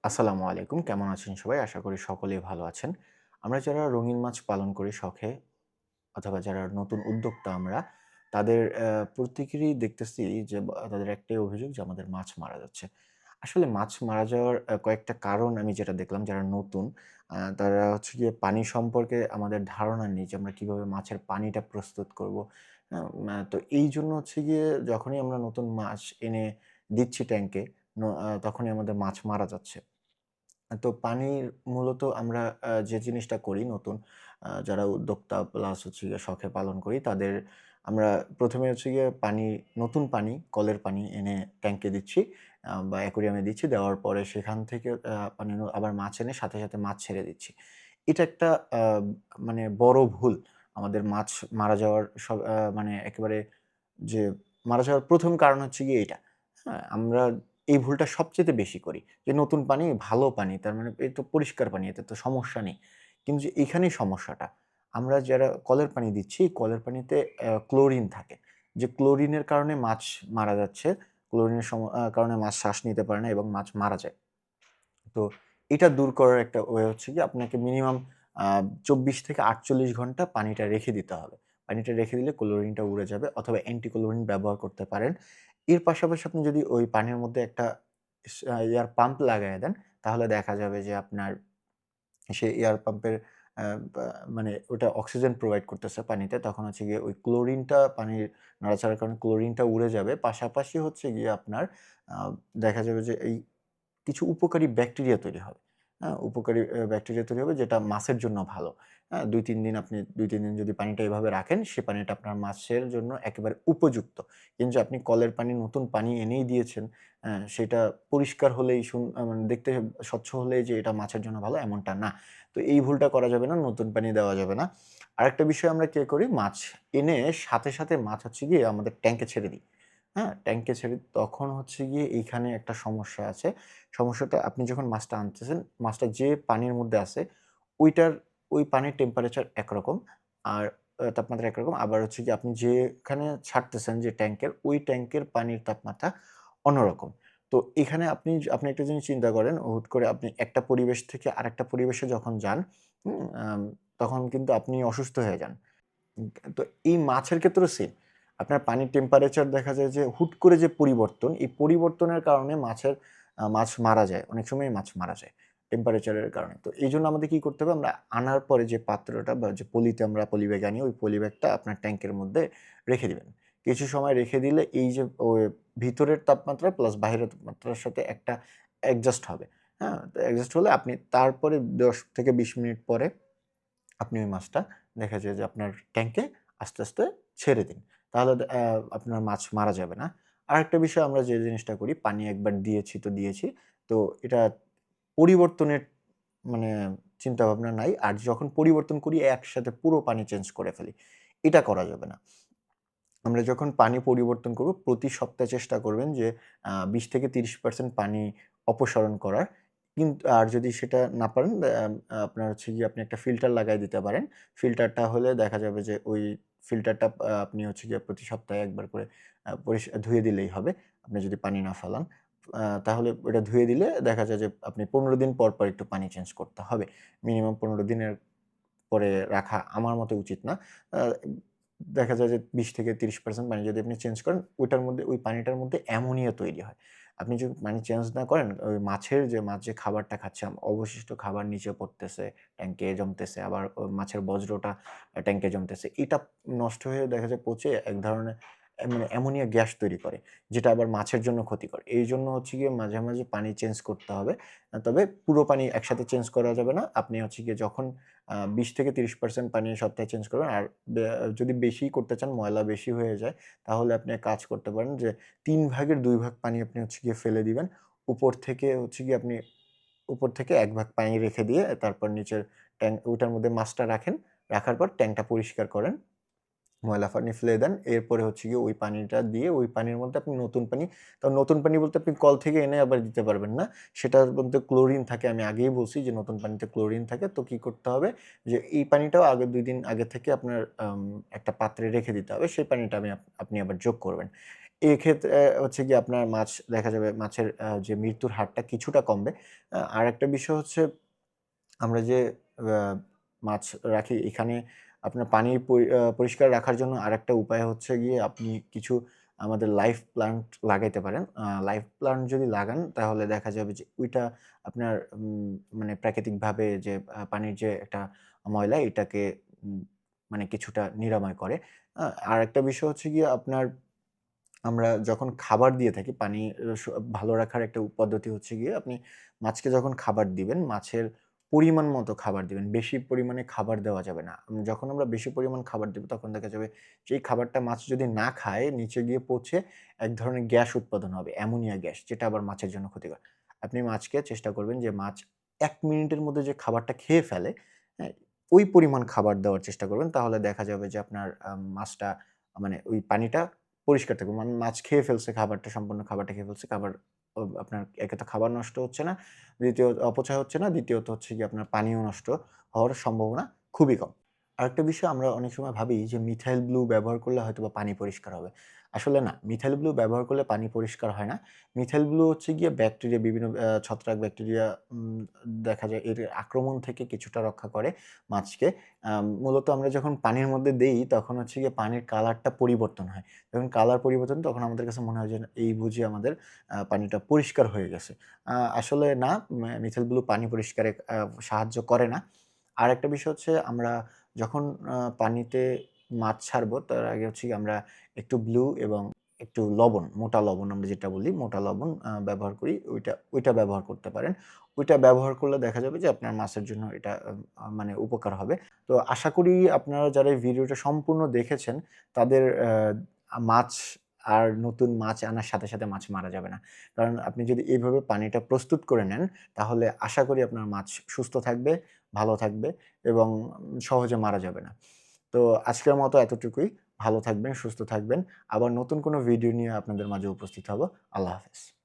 আসসালামু আলাইকুম। কেমন আছেন সবাই? আশা করি সকলেই ভালো আছেন। আমরা যারা রঙিন মাছ পালন করি শখে অথবা যারা নতুন উদ্যোক্তা আমরা, তাদের প্রত্যেকেরই দেখতেছি যে তাদের একটাই অভিযোগ যে আমাদের মাছ মারা যাচ্ছে। আসলে মাছ মারা যাওয়ার কয়েকটা কারণ আমি যেটা দেখলাম যারা নতুন তারা হচ্ছে গিয়ে পানি সম্পর্কে আমাদের ধারণা নেই যে আমরা কিভাবে মাছের পানিটা প্রস্তুত করব। হ্যাঁ? তো এইজন্য হচ্ছে গিয়ে যখনই আমরা নতুন মাছ এনে দিচ্ছি ট্যাংকে তখনই আমাদের মাছ মারা যাচ্ছে। তো পানির মূলত আমরা যে জিনিসটা করি নতুন যারা উদ্যোক্তা প্লাস হচ্ছে গিয়ে শখে পালন করি তাদের আমরা ১ম এ হচ্ছে গিয়ে নতুন পানি, কলের পানি এনে ট্যাংকে দিচ্ছি বা অ্যাকুরিয়ামে দিচ্ছি। দেওয়ার পরে সেখান থেকে পানি আবার মাছ এনে সাথে, সাথে মাছ ছেড়ে দিচ্ছি। এটা একটা আ মানে বড় ভুল। আমাদের মাছ মারা যাওয়ার মানে একেবারে যে মারা যাওয়ার ১ম কারণ হচ্ছে গিয়ে এইটা। হ্যাঁ? আমরা এই ভুলটা সবচাইতে বেশি করি। যে নতুন পানি ভালো পানি। তার মানে এই তো পরিষ্কার পানি, এতে তো সমস্যা নেই। কিন্তু যে এখানেই সমস্যাটা। আমরা যারা কলের পানি দিচ্ছি, কলের পানিতে ক্লোরিন থাকে। যে ক্লোরিনের কারণে মাছ মারা যাচ্ছে। ক্লোরিনের কারণে মাছ শ্বাস নিতে পারে না এবং মাছ মারা যায়। তো এটা দূর করার একটা ওয়ে হচ্ছে গিয়ে আপনাকে মিনিমাম আ ২৪ থেকে ৪৮ ঘন্টা পানিটা রেখে দিতে হবে। পানিটা রেখে দিলে ক্লোরিনটা উড়ে যাবে অথবা অ্যান্টি ক্লোরিন ব্যবহার করতে পারেন। এর পাশাপাশি আপনি যদি ওই পানির মধ্যে একটা এয়ার পাম্প লাগায়ে দেন, তাহলে দেখা যাবে যে আপনার সেই এয়ার পাম্পের আ বা মানে ওটা অক্সিজেন প্রোভাইড করতেছে পানিতে। তখন হচ্ছে গিয়ে ওই ক্লোরিনটা পানির নাড়াচাড়ার কারণে ক্লোরিনটা উড়ে যাবে। পাশাপাশি হচ্ছে গিয়ে আপনার আ দেখা যাবে যে এই কিছু উপকারী ব্যাকটেরিয়া তৈরি হবে। হ্যাঁ? উপকারী ব্যাকটেরিয়া তৈরি হবে যেটা মাছের জন্য ভালো। হ্যাঁ? ২-৩ দিন যদি পানিটা এভাবে রাখেন, সে পানিটা আপনার মাছের জন্য একেবারে উপযুক্ত। কিন্তু যে আপনি কলের পানি নতুন পানি এনেই দিয়েছেন, সেটা পরিষ্কার হলেই মানে দেখতে স্বচ্ছ হলেই যে এটা মাছের জন্য ভালো এমনটা না। তো এই ভুলটা করা যাবে না, নতুন পানি দেওয়া যাবে না। আরেকটা বিষয় আমরা কি করি, মাছ এনে সাথে, সাথে মাছ হচ্ছে গিয়ে আমাদের ট্যাংকে ছেড়ে দিই। হ্যাঁ? ট্যাংকে ছেড়ে তখন হচ্ছে গিয়ে এইখানে একটা সমস্যা আছে। সমস্যাটা আপনি যখন মাছটা আনতেছেন, মাছটা যে পানির মধ্যে আছে, ওইটার ওই পানির টেম্পারেচার একরকম। আর তাপমাত্রা একরকম। আবার হচ্ছে গিয়ে আপনি যেখানে ছাড়তেছেন যে ট্যাংকের, ওই ট্যাংকের পানির তাপমাত্রা অন্যরকম। তো এখানে আপনি একটা জিনিস চিন্তা করেন, হুট করে আপনি একটা পরিবেশ থেকে আরেকটা পরিবেশে যখন যান, হুম? তখন কিন্তু আপনি অসুস্থ হয়ে যান। তো এই মাছের ক্ষেত্রেও সেম। আপনার পানির টেম্পারেচার দেখা যায় যে হুট করে যে পরিবর্তন, এই পরিবর্তনের কারণে মাছ মারা যায়। অনেক সময়ই মাছ মারা যায় টেম্পারেচারের কারণে। তো এইজন্য আমাদের কি করতে হবে? আমরা আনার পরে যে পাত্রটা বা যে পলিতে আমরা পলিব্যাগ আনি, ওই পলিব্যাগটা আপনার ট্যাংকের মধ্যে রেখে দিবেন। কিছু সময় রেখে দিলে এই যে ভিতরের তাপমাত্রা প্লাস বাহিরের তাপমাত্রার সাথে একটা অ্যাডজাস্ট হবে। হ্যাঁ? তো অ্যাডজাস্ট হলে আপনি তারপরে ১০ থেকে ২০ মিনিট পরে আপনি ওই মাছটা দেখা যায় যে আপনার ট্যাংকে আস্তে, আস্তে ছেড়ে দিন। তাহলে আপনার মাছ মারা যাবে না। আরেকটা বিষয় আমরা যে জিনিসটা করি, পানি একবার দিয়েছি তো দিয়েছি। তো এটা পরিবর্তনের মানে চিন্তাভাবনা নাই। আর যখন পরিবর্তন করি একসাথে পুরো পানি চেঞ্জ করে ফেলি। এটা করা যাবে না। আমরা যখন পানি পরিবর্তন করব, প্রতি সপ্তাহে চেষ্টা করবেন যে ২০-৩০% পানি অপসারণ করার। আর যদি সেটা না পারেন আপনার হচ্ছে গিয়ে আপনি একটা ফিল্টার লাগায় দিতে পারেন। ফিল্টারটা হলে দেখা যাবে যে ওই ফিল্টারটা আপনি হচ্ছে গিয়ে প্রতি সপ্তাহে ১ বার করে ধুয়ে দিলেই হবে। আপনি যদি পানি না ফেলান। তাহলে ওটা ধুয়ে দিলে দেখা যায় যে আপনি ১৫ দিন পর, পর একটু পানি চেঞ্জ করতে হবে। মিনিমাম ১৫ দিনের পরে রাখা আমার মতে উচিত না। আ দেখা যায় যে ২০-৩০% পানি যদি আপনি চেঞ্জ করেন, ওই পানিটার মধ্যে অ্যামোনিয়া তৈরি হয়। আপনি যদি পানি চেঞ্জ না করেন, ওই মাছ যে খাবারটা খাচ্ছে, অবশিষ্ট খাবার নিচে পড়তেছে, ট্যাংকে জমতেছে, আবার মাছের বজ্রটা ট্যাংকে জমতেছে। এটা নষ্ট হয়ে দেখা যায় পচে এক ধরনের মানে অ্যামোনিয়া গ্যাস তৈরি করে, যেটা আবার মাছের জন্য ক্ষতিকর। এইজন্য হচ্ছে গিয়ে মাঝে, মাঝে পানি চেঞ্জ করতে হবে। তবে পুরো পানি একসাথে চেঞ্জ করা যাবে না। আপনি হচ্ছে গিয়ে যখন ২০-৩০% পানি সপ্তাহে চেঞ্জ করবেন। আর যদি বেশি করতে চান, ময়লা বেশি হয়ে যায়, তাহলে আপনি এক কাজ করতে পারেন যে ৩ ভাগের ২ ভাগ পানি আপনি হচ্ছে গিয়ে ফেলে দিবেন। উপর থেকে হচ্ছে গিয়ে আপনি উপর থেকে ১ ভাগ পানি রেখে দিয়ে তারপর নিচের ওইটার মধ্যে মাছটা রাখেন। রাখার পর ট্যাংকটা পরিষ্কার করেন। ময়লা পানি ফেলে দেন। এরপরে হচ্ছে গিয়ে ওই পানিটা দিয়ে ওই পানির মধ্যে আপনি নতুন পানি, তো নতুন পানি বলতে আপনি কল থেকে এনে আবার দিতে পারবেন না। সেটার মধ্যে ক্লোরিন থাকে। আমি আগেই বলছি যে নতুন পানিতে ক্লোরিন থাকে। তো কি করতে হবে যে এই পানিটাও আগে ২ দিন আগে থেকে আপনার একটা পাত্রে রেখে দিতে হবে। সেই পানিটা আপনি আবার যোগ করবেন। এক্ষেত্রে হচ্ছে গিয়ে আপনার মাছ দেখা যাবে মাছের যে মৃত্যুর হারটা কিছুটা কমবে। আরেকটা বিষয় হচ্ছে আমরা যে আ মাছ রাখি এখানে আপনার পানি পরিষ্কার রাখার জন্য আরেকটা উপায় হচ্ছে গিয়ে আপনি কিছু আমাদের লাইফ প্লান্ট লাগাইতে পারেন। লাইফ প্লান্ট যদি লাগান তাহলে দেখা যাবে যে ওইটা আপনার মানে প্রাকৃতিকভাবে যে পানির যে একটা ময়লা এটাকে উম মানে কিছুটা নিরাময় করে। আরেকটা বিষয় হচ্ছে গিয়ে আপনার আমরা যখন খাবার দিয়ে থাকি পানি ভালো রাখার একটা পদ্ধতি হচ্ছে গিয়ে আপনি মাছকে যখন খাবার দিবেন, মাছের পরিমাণ মতো খাবার দিবেন। বেশি পরিমাণে খাবার দেওয়া যাবে না। যখন আমরা বেশি পরিমাণ খাবার দিব তখন দেখা যাবে যেই খাবারটা মাছ যদি না খায় নিচে গিয়ে পচে এক ধরনের গ্যাস উৎপাদন হবে, অ্যামোনিয়া গ্যাস যেটা আবার মাছের জন্য ক্ষতিকর। আপনি মাছকে চেষ্টা করবেন যে মাছ ১ মিনিটের মধ্যে যে খাবারটা খেয়ে ফেলে, হ্যাঁ? ওই পরিমাণ খাবার দেওয়ার চেষ্টা করবেন। তাহলে দেখা যাবে যে আপনার মাছটা মানে ওই পানিটা পরিষ্কার থাকবে। মানে মাছ খেয়ে ফেলছে খাবারটা, সম্পূর্ণ খাবারটা খেয়ে ফেলছে। খাবার আপনার একে তো খাবার নষ্ট হচ্ছে না, দ্বিতীয়ত অপচয় হচ্ছে না, দ্বিতীয়ত হচ্ছে গিয়ে আপনার পানিও নষ্ট হওয়ার সম্ভাবনা খুবই কম। আরেকটা বিষয় আমরা অনেক সময় ভাবি যে মিথাইল ব্লু ব্যবহার করলে হয়তোবা পানি পরিষ্কার হবে। আসলে না, মিথাইল ব্লু ব্যবহার করলে পানি পরিষ্কার হয় না। মিথাইল ব্লু হচ্ছে গিয়ে ব্যাকটেরিয়া বিভিন্ন ছত্রাক ব্যাকটেরিয়া দেখা যায় এর আক্রমণ থেকে কিছুটা রক্ষা করে মাছকে। মূলত আমরা যখন পানির মধ্যে দেই তখন হচ্ছে গিয়ে পানির কালারটা পরিবর্তন হয়। যখন কালার পরিবর্তন তখন আমাদের কাছে মনে হয় যে এই বুঝি আমাদের পানিটা পরিষ্কার হয়ে গেছে। আসলে না, মিথাইল ব্লু পানি পরিষ্কারে সাহায্য করে না। আরেকটা বিষয় হচ্ছে আমরা যখন পানিতে মাছ ছাড়বো তার আগে হচ্ছে গিয়ে আমরা একটু ব্লু এবং একটু লবণ, মোটা লবণ আমরা যেটা বলি, মোটা লবণ ব্যবহার করি। ওইটা ব্যবহার করতে পারেন। ওইটা ব্যবহার করলে দেখা যাবে যে আপনার মাছের জন্য এটা মানে উপকার হবে। তো আশা করি আপনারা যারা এই ভিডিওটা সম্পূর্ণ দেখেছেন তাদের মাছ আর নতুন মাছ আনার সাথে, সাথে মাছ মারা যাবে না। কারণ আপনি যদি এভাবে পানিটা প্রস্তুত করে নেন তাহলে আশা করি আপনার মাছ সুস্থ থাকবে, ভালো থাকবে এবং সহজে মারা যাবে না। তো আজকের মতো এতটুকুই। ভালো থাকবেন, সুস্থ থাকবেন। আবার নতুন কোনো ভিডিও নিয়ে আপনাদের মাঝে উপস্থিত হব। আল্লাহ হাফেজ।